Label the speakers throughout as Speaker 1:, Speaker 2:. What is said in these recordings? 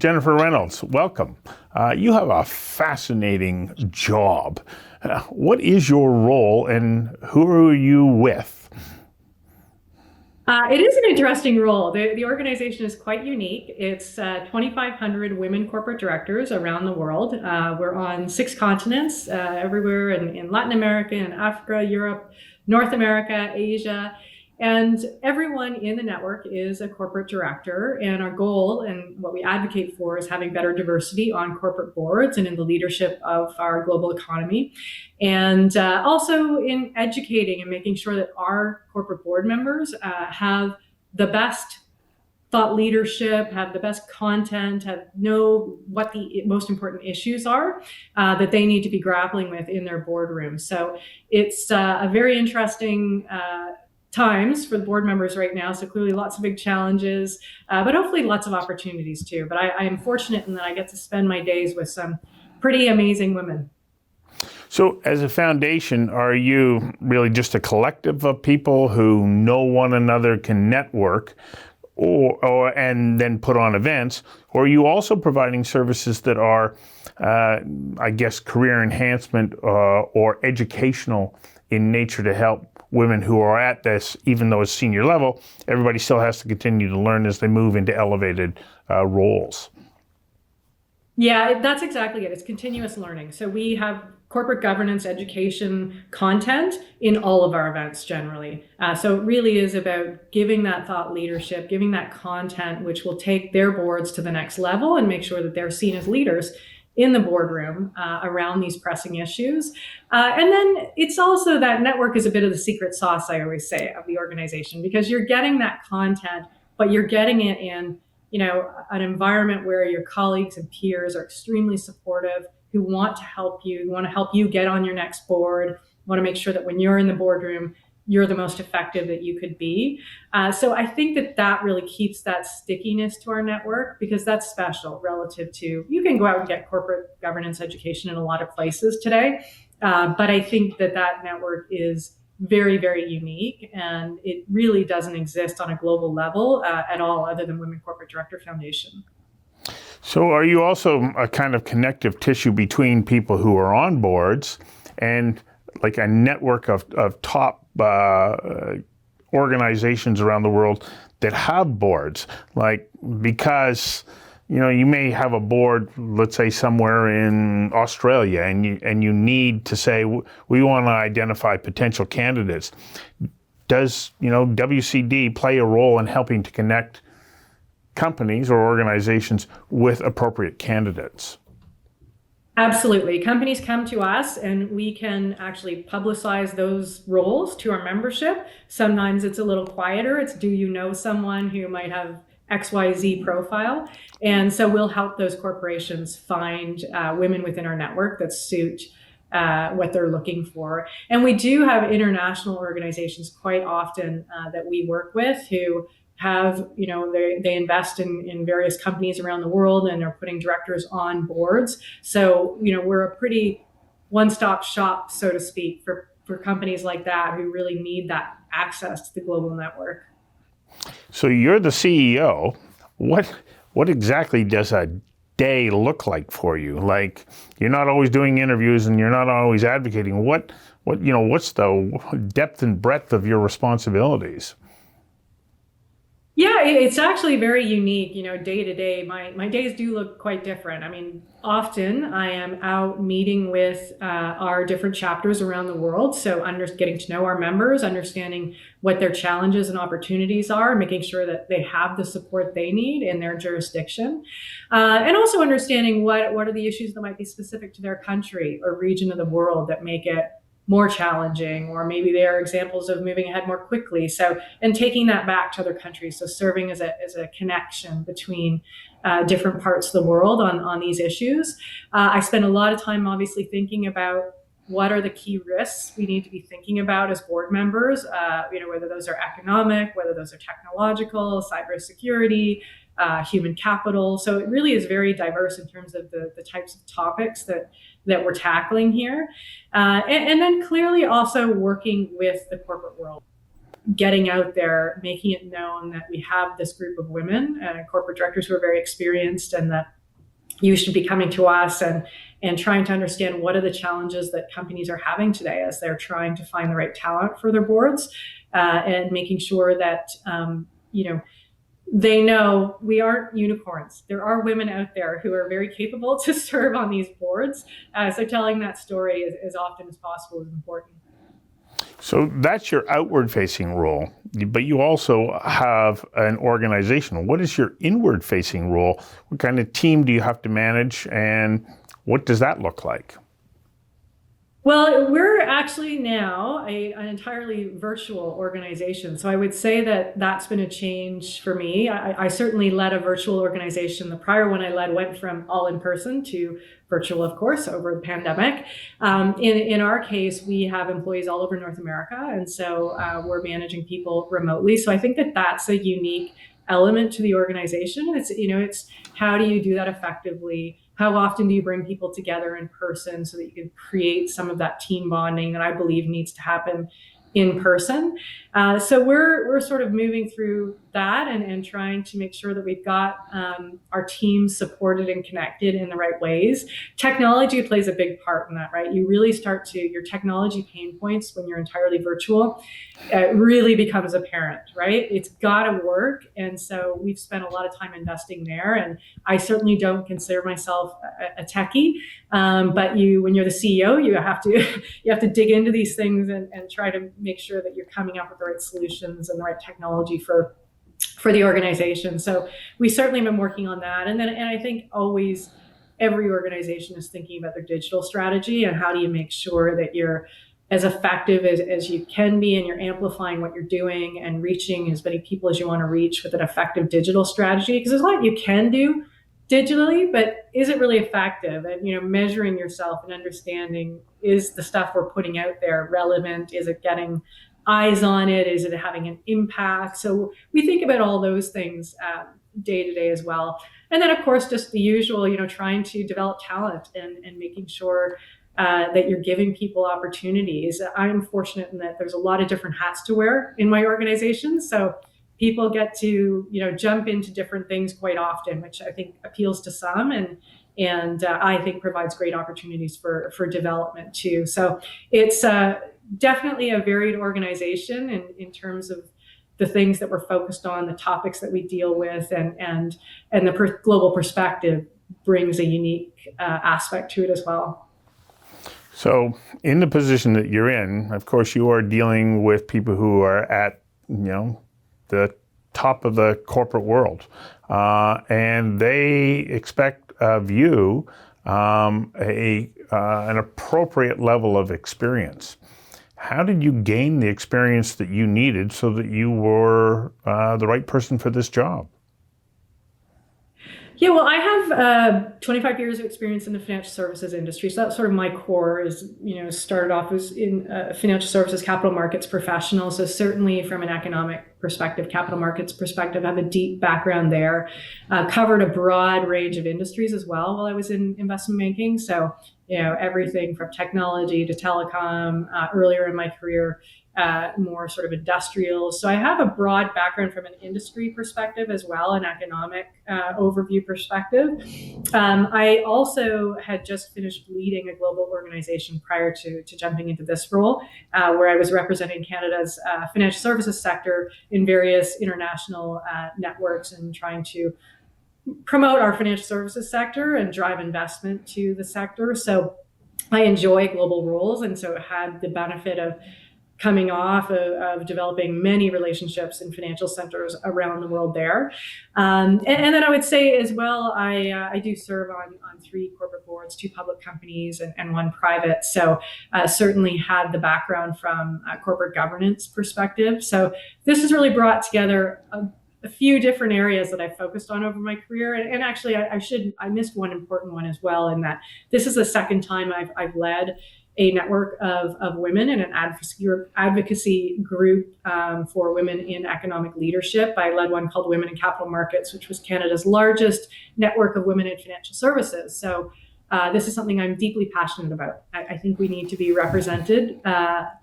Speaker 1: Jennifer Reynolds, welcome. You have a fascinating job. What is your role and who are you with?
Speaker 2: It is an interesting role. The organization is quite unique. It's 2,500 women corporate directors around the world. We're on 6 continents, everywhere in Latin America and Africa, Europe, North America, Asia. And everyone in the network is a corporate director. And our goal and what we advocate for is having better diversity on corporate boards and in the leadership of our global economy. And also in educating and making sure that our corporate board members have the best thought leadership, have the best content, know what the most important issues are that they need to be grappling with in their boardroom. So it's a very interesting times for the board members right now. So clearly lots of big challenges, but hopefully lots of opportunities too. But I am fortunate in that I get to spend my days with some pretty amazing women.
Speaker 1: So as a foundation, are you really just a collective of people who know one another, can network, and then put on events? Or are you also providing services that are, I guess, career enhancement or educational in nature to help women who are at this, even though it's senior level, everybody still has to continue to learn as they move into elevated roles?
Speaker 2: Yeah, that's exactly it. It's continuous learning. So we have corporate governance education content in all of our events generally. So it really is about giving that thought leadership, giving that content, which will take their boards to the next level and make sure that they're seen as leaders in the boardroom around these pressing issues. And then it's also that network is a bit of the secret sauce, I always say, of the organization, because you're getting that content, but you're getting it in, an environment where your colleagues and peers are extremely supportive, who want to help you, who want to help you get on your next board, want to make sure that when you're in the boardroom, you're the most effective that you could be. So I think that really keeps that stickiness to our network, because that's special relative to, you can go out and get corporate governance education in a lot of places today. But I think that network is very, very unique, and it really doesn't exist on a global level at all, other than Women Corporate Director Foundation.
Speaker 1: So are you also a kind of connective tissue between people who are on boards and like a network of top organizations around the world that have boards? Like, because you may have a board, let's say somewhere in Australia, and you need to say, we want to identify potential candidates. Does WCD play a role in helping to connect companies or organizations with appropriate candidates?
Speaker 2: Absolutely. Companies come to us and we can actually publicize those roles to our membership. Sometimes it's a little quieter. It's, do you know someone who might have XYZ profile? And so we'll help those corporations find women within our network that suit what they're looking for. And we do have international organizations quite often that we work with who have, they invest in various companies around the world and are putting directors on boards. So, we're a pretty one-stop shop, so to speak, for companies like that who really need that access to the global network.
Speaker 1: So you're the CEO. What exactly does a day look like for you? Like, you're not always doing interviews and you're not always advocating. What's the depth and breadth of your responsibilities?
Speaker 2: Yeah, it's actually very unique, day to day. My days do look quite different. I mean, often I am out meeting with our different chapters around the world. So getting to know our members, understanding what their challenges and opportunities are, making sure that they have the support they need in their jurisdiction. And also understanding what are the issues that might be specific to their country or region of the world that make it more challenging, or maybe they are examples of moving ahead more quickly. So, and taking that back to other countries. So serving as a connection between different parts of the world on these issues. I spend a lot of time obviously thinking about what are the key risks we need to be thinking about as board members, whether those are economic, whether those are technological, cybersecurity, human capital. So it really is very diverse in terms of the types of topics that we're tackling here. And then clearly also working with the corporate world. getting out there, making it known that we have this group of women, corporate directors who are very experienced, and that you should be coming to us, and trying to understand what are the challenges that companies are having today as they're trying to find the right talent for their boards, and making sure that they know we aren't unicorns. There are women out there who are very capable to serve on these boards. So telling that story as often as possible is important.
Speaker 1: So that's your outward-facing role, but you also have an organization. What is your inward-facing role? What kind of team do you have to manage, and what does that look like?
Speaker 2: Well, we're actually now an entirely virtual organization. So I would say that that's been a change for me. I certainly led a virtual organization. The prior one I led went from all in person to virtual, of course, over the pandemic. In our case, we have employees all over North America. And so we're managing people remotely. So I think that that's a unique element to the organization. It's how do you do that effectively? How often do you bring people together in person so that you can create some of that team bonding that I believe needs to happen in person? So we're sort of moving through that and trying to make sure that we've got our teams supported and connected in the right ways. Technology plays a big part in that, right? You really start to, your technology pain points when you're entirely virtual, it really becomes apparent, right? It's got to work. And so we've spent a lot of time investing there. And I certainly don't consider myself a techie, but when you're the CEO, you have to dig into these things and try to make sure that you're coming up with the right solutions and the right technology for the organization. So we certainly have been working on that. And I think always every organization is thinking about their digital strategy and how do you make sure that you're as effective as you can be, and you're amplifying what you're doing and reaching as many people as you want to reach with an effective digital strategy. Because there's a lot you can do digitally, but is it really effective? And measuring yourself and understanding, is the stuff we're putting out there relevant? Is it getting eyes on it? Is it having an impact? So we think about all those things day to day as well. And then of course, just the usual, trying to develop talent and making sure that you're giving people opportunities. I'm fortunate in that there's a lot of different hats to wear in my organization. So people get to, jump into different things quite often, which I think appeals to some and I think provides great opportunities for development too. So it's definitely a varied organization in terms of the things that we're focused on, the topics that we deal with, and the global perspective brings a unique aspect to it as well.
Speaker 1: So in the position that you're in, of course, you are dealing with people who are at, the top of the corporate world. And they expect of you an appropriate level of experience. How did you gain the experience that you needed so that you were the right person for this job?
Speaker 2: Yeah, well, I have 25 years of experience in the financial services industry. So that's sort of my core is, started off as in financial services, capital markets professional. So certainly from an economic perspective, capital markets perspective, I have a deep background there. Covered a broad range of industries as well while I was in investment banking. So, everything from technology to telecom, earlier in my career, more sort of industrial. So I have a broad background from an industry perspective as well, an economic overview perspective. I also had just finished leading a global organization prior to jumping into this role, where I was representing Canada's financial services sector in various international networks and trying to promote our financial services sector and drive investment to the sector. So I enjoy global roles, and so it had the benefit of coming off of developing many relationships in financial centers around the world there. And then I would say as well, I do serve on 3 corporate boards, 2 public companies and 1 private. So certainly had the background from a corporate governance perspective. So this has really brought together a few different areas that I've focused on over my career. And actually, I missed one important one as well, in that this is the second time I've led a network of women in an advocacy group for women in economic leadership. I led one called Women in Capital Markets, which was Canada's largest network of women in financial services. So this is something I'm deeply passionate about. I think we need to be represented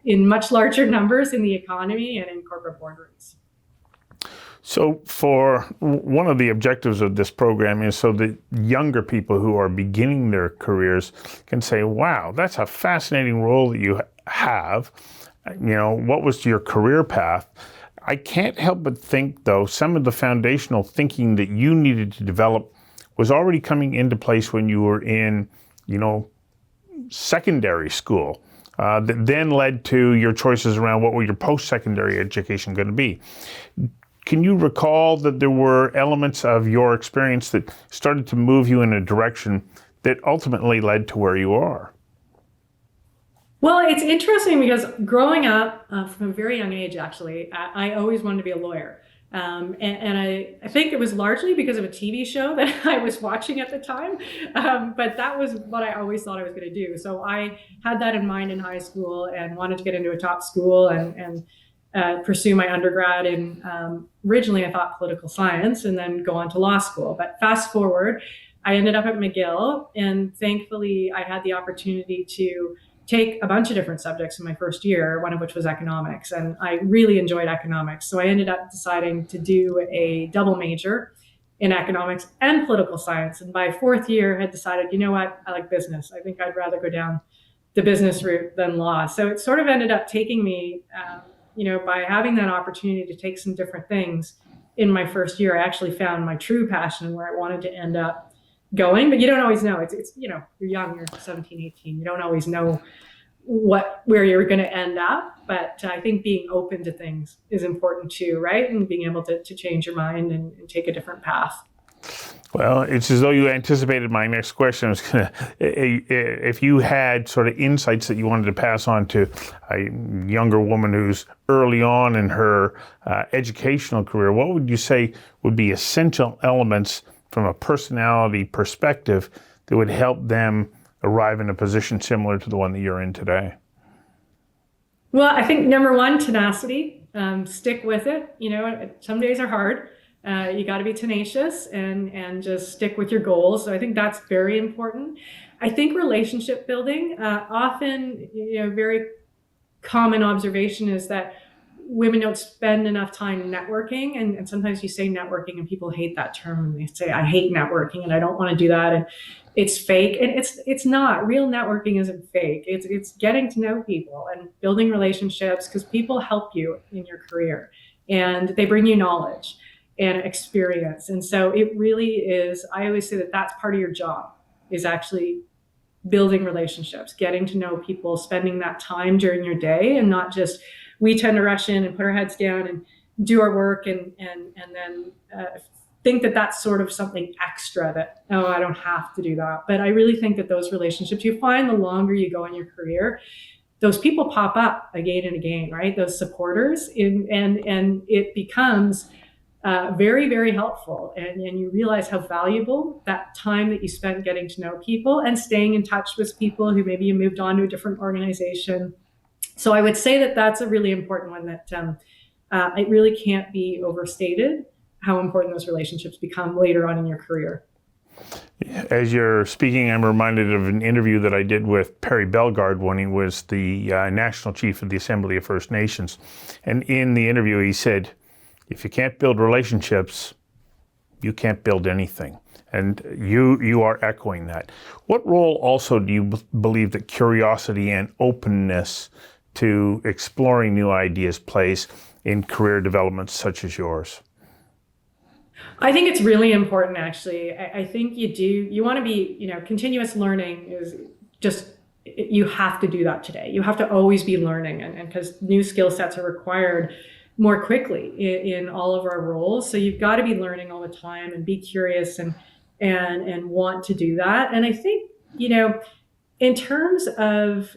Speaker 2: in much larger numbers in the economy and in corporate boardrooms.
Speaker 1: So for one of the objectives of this program is so that younger people who are beginning their careers can say, wow, that's a fascinating role that you have. What was your career path? I can't help but think, though, some of the foundational thinking that you needed to develop was already coming into place when you were in, secondary school. That then led to your choices around what were your post-secondary education going to be. Can you recall that there were elements of your experience that started to move you in a direction that ultimately led to where you are?
Speaker 2: Well, it's interesting because growing up from a very young age, actually, I always wanted to be a lawyer. And I think it was largely because of a TV show that I was watching at the time. But that was what I always thought I was going to do. So I had that in mind in high school and wanted to get into a top school and pursue my undergrad in, originally I thought political science and then go on to law school. But fast forward, I ended up at McGill, and thankfully I had the opportunity to take a bunch of different subjects in my first year, one of which was economics, and I really enjoyed economics. So I ended up deciding to do a double major in economics and political science. And by fourth year, had decided, you know what, I like business. I think I'd rather go down the business route than law. So it sort of ended up taking me, by having that opportunity to take some different things in my first year, I actually found my true passion where I wanted to end up going. But you don't always know. It's you're young, you're 17, 18. You don't always know where you're going to end up. But I think being open to things is important too, right? And being able to change your mind and take a different path.
Speaker 1: Well, it's as though you anticipated my next question. I was gonna, if you had sort of insights that you wanted to pass on to a younger woman who's early on in her educational career, what would you say would be essential elements from a personality perspective that would help them arrive in a position similar to the one that you're in today?
Speaker 2: Well, I think number one, tenacity. Stick with it. Some days are hard. You got to be tenacious and just stick with your goals. So I think that's very important. I think relationship building, often, very common observation is that women don't spend enough time networking. And sometimes you say networking and people hate that term. And they say, I hate networking and I don't want to do that. And it's fake. And it's not. Real networking isn't fake. It's getting to know people and building relationships, because people help you in your career and they bring you knowledge and experience. And so it really is, I always say that that's part of your job, is actually building relationships, getting to know people, spending that time during your day, and not just, we tend to rush in and put our heads down and do our work and then think that that's sort of something extra that, oh, I don't have to do that. But I really think that those relationships, you find the longer you go in your career, those people pop up again and again, right? Those supporters, and it becomes very, very helpful. And you realize how valuable that time that you spent getting to know people and staying in touch with people who maybe you moved on to a different organization. So I would say that that's a really important one, that it really can't be overstated how important those relationships become later on in your career.
Speaker 1: As you're speaking, I'm reminded of an interview that I did with Perry Bellegarde when he was the National Chief of the Assembly of First Nations. And in the interview, he said, if you can't build relationships, you can't build anything. And you are echoing that. What role also do you believe that curiosity and openness to exploring new ideas plays in career development such as yours?
Speaker 2: I think it's really important, actually. I think you want to be, continuous learning is just, you have to do that today. You have to always be learning, and because new skill sets are required more quickly in all of our roles. So you've got to be learning all the time and be curious and want to do that. And I think, in terms of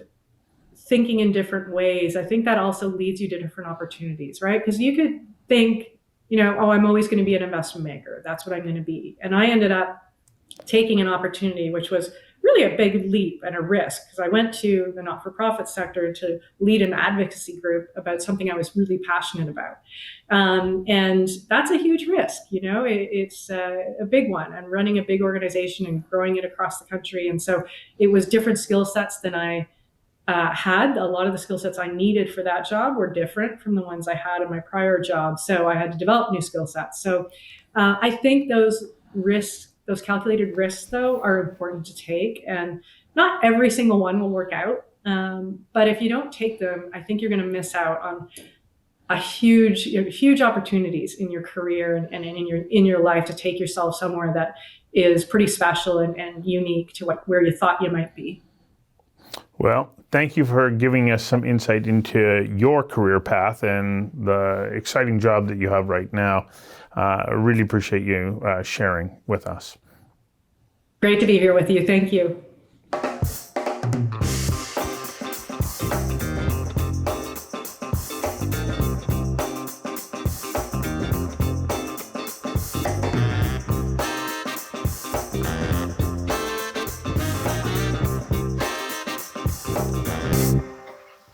Speaker 2: thinking in different ways, I think that also leads you to different opportunities, right? Because you could think, oh, I'm always going to be an investment banker. That's what I'm going to be. And I ended up taking an opportunity which was really a big leap and a risk, because I went to the not-for-profit sector to lead an advocacy group about something I was really passionate about. And that's a huge risk, it's a big one, and running a big organization and growing it across the country. And so it was different skill sets than I had. A lot of the skill sets I needed for that job were different from the ones I had in my prior job. So I had to develop new skill sets. So I think those risks, those calculated risks, though, are important to take. And not every single one will work out. But if you don't take them, I think you're going to miss out on huge opportunities in your career and in your life to take yourself somewhere that is pretty special and unique to where you thought you might be.
Speaker 1: Well, thank you for giving us some insight into your career path and the exciting job that you have right now. I really appreciate you sharing with us.
Speaker 2: Great to be here with you. Thank you.